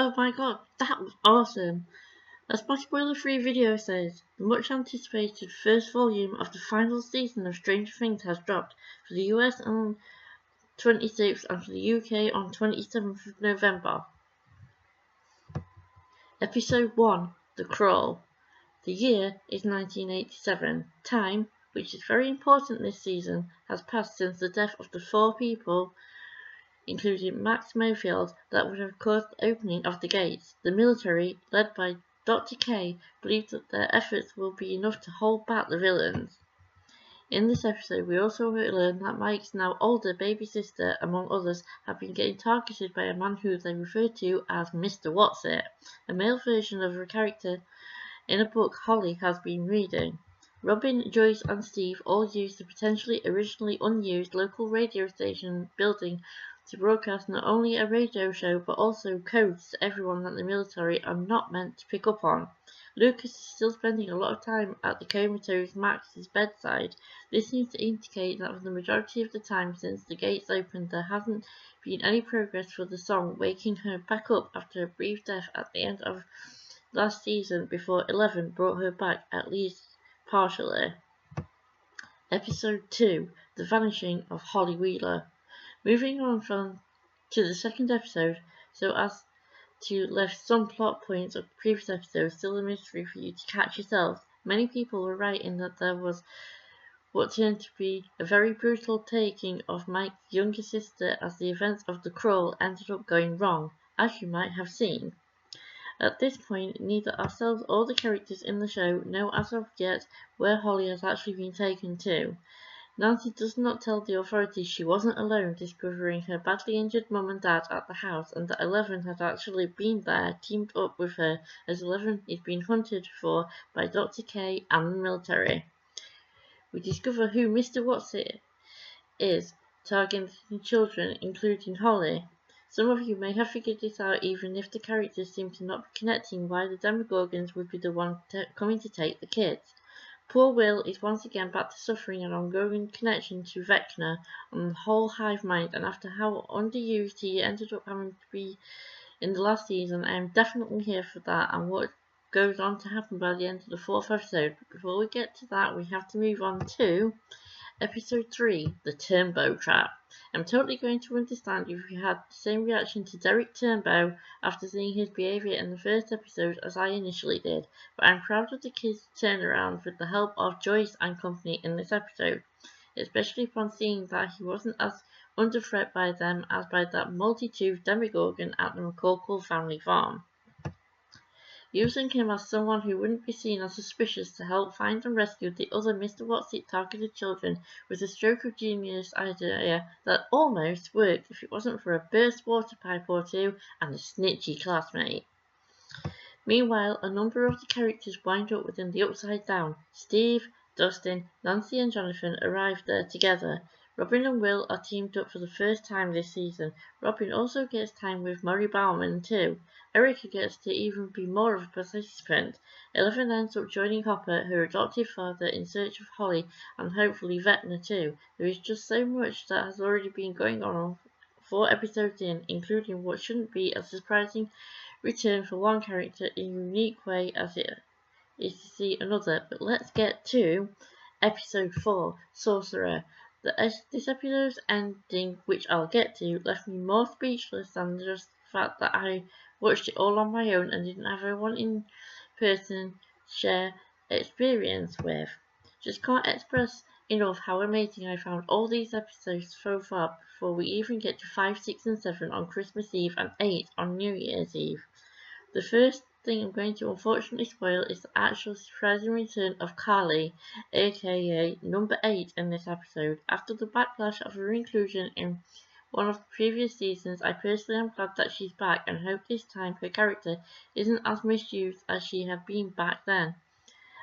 Oh my god, that was awesome! As my spoiler-free video says, the much-anticipated first volume of the final season of Stranger Things has dropped for the US on 26th and for the UK on 27th of November. Episode 1, The Crawl. The year is 1987. Time, which is very important this season, has passed since the death of the 4 people, including Max Mayfield, that would have caused the opening of the gates. The military, led by Dr. K, believe that their efforts will be enough to hold back the villains. In this episode, we also learn that Mike's now older baby sister, among others, have been getting targeted by a man who they refer to as Mr. What's-It, a male version of a character in a book Holly has been reading. Robin, Joyce, and Steve all use the potentially originally unused local radio station building to broadcast not only a radio show but also codes to everyone that the military are not meant to pick up on. Lucas is still spending a lot of time at the comatose Max's bedside. This seems to indicate that for the majority of the time since the gates opened there hasn't been any progress for the song waking her back up after a brief death at the end of last season before 11 brought her back, at least partially. Episode 2, The Vanishing of Holly Wheeler. Moving on to the second episode, so as to left some plot points of the previous episode still a mystery for you to catch yourselves. Many people were right in that there was what turned to be a very brutal taking of Mike's younger sister as the events of The Crawl ended up going wrong, as you might have seen. At this point, neither ourselves or the characters in the show know as of yet where Holly has actually been taken to. Nancy does not tell the authorities she wasn't alone discovering her badly injured mum and dad at the house and that 11 had actually been there, teamed up with her, as 11 is being hunted for by Dr. K and the military. We discover who Mr. What's-It is, targeting children, including Holly. Some of you may have figured this out even if the characters seem to not be connecting why the Demogorgons would be the one coming to take the kids. Poor Will is once again back to suffering an ongoing connection to Vecna on the whole hive mind, and after how underused he ended up having to be in the last season, I am definitely here for that and what goes on to happen by the end of the 4th episode. But before we get to that, we have to move on to Episode 3, The Turnbow Trap. I'm totally going to understand if you had the same reaction to Derek Turnbow after seeing his behaviour in the first episode as I initially did, but I'm proud of the kids' turnaround with the help of Joyce and company in this episode, especially upon seeing that he wasn't as under threat by them as by that multi-toothed Demogorgon at the McCorkle family farm. Using him as someone who wouldn't be seen as suspicious to help find and rescue the other Mr. What's-It targeted children was a stroke of genius idea that almost worked if it wasn't for a burst water pipe or two and a snitchy classmate. Meanwhile, a number of the characters wind up within the Upside Down. Steve, Dustin, Nancy and Jonathan arrive there together. Robin and Will are teamed up for the first time this season. Robin also gets time with Murray Bauman too. Erica gets to even be more of a participant. 11 ends up joining Hopper, her adoptive father, in search of Holly and hopefully Vecna too. There is just so much that has already been going on 4 episodes in, including what shouldn't be a surprising return for one character in a unique way as it is to see another. But let's get to Episode 4, Sorcerer. This episode's ending, which I'll get to, left me more speechless than just the fact that I watched it all on my own and didn't have anyone in person to share experience with. Just can't express enough how amazing I found all these episodes so far before we even get to 5, 6 and 7 on Christmas Eve and 8 on New Year's Eve. The first thing I'm going to unfortunately spoil is the actual surprising return of Carly, aka number 8 in this episode. After the backlash of her inclusion in one of the previous seasons, I personally am glad that she's back and hope this time her character isn't as misused as she had been back then.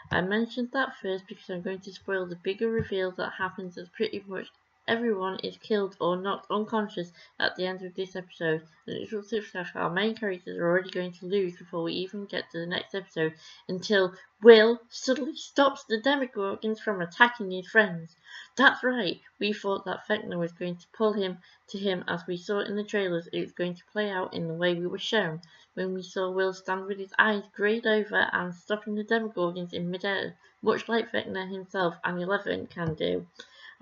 I mentioned that first because I'm going to spoil the bigger reveal that happens at pretty much everyone is killed or knocked unconscious at the end of this episode, and it looks like our main characters are already going to lose before we even get to the next episode, until Will suddenly stops the Demogorgons from attacking his friends. That's right, we thought that Vecna was going to pull him to him as we saw in the trailers. It was going to play out in the way we were shown, when we saw Will stand with his eyes grayed over and stopping the Demogorgons in midair, much like Vecna himself and Eleven can do.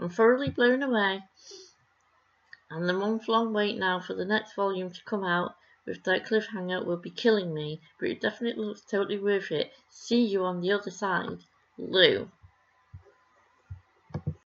I'm thoroughly blown away, and the month-long wait now for the next volume to come out with that cliffhanger will be killing me, but it definitely looks totally worth it. See you on the other side. Lou.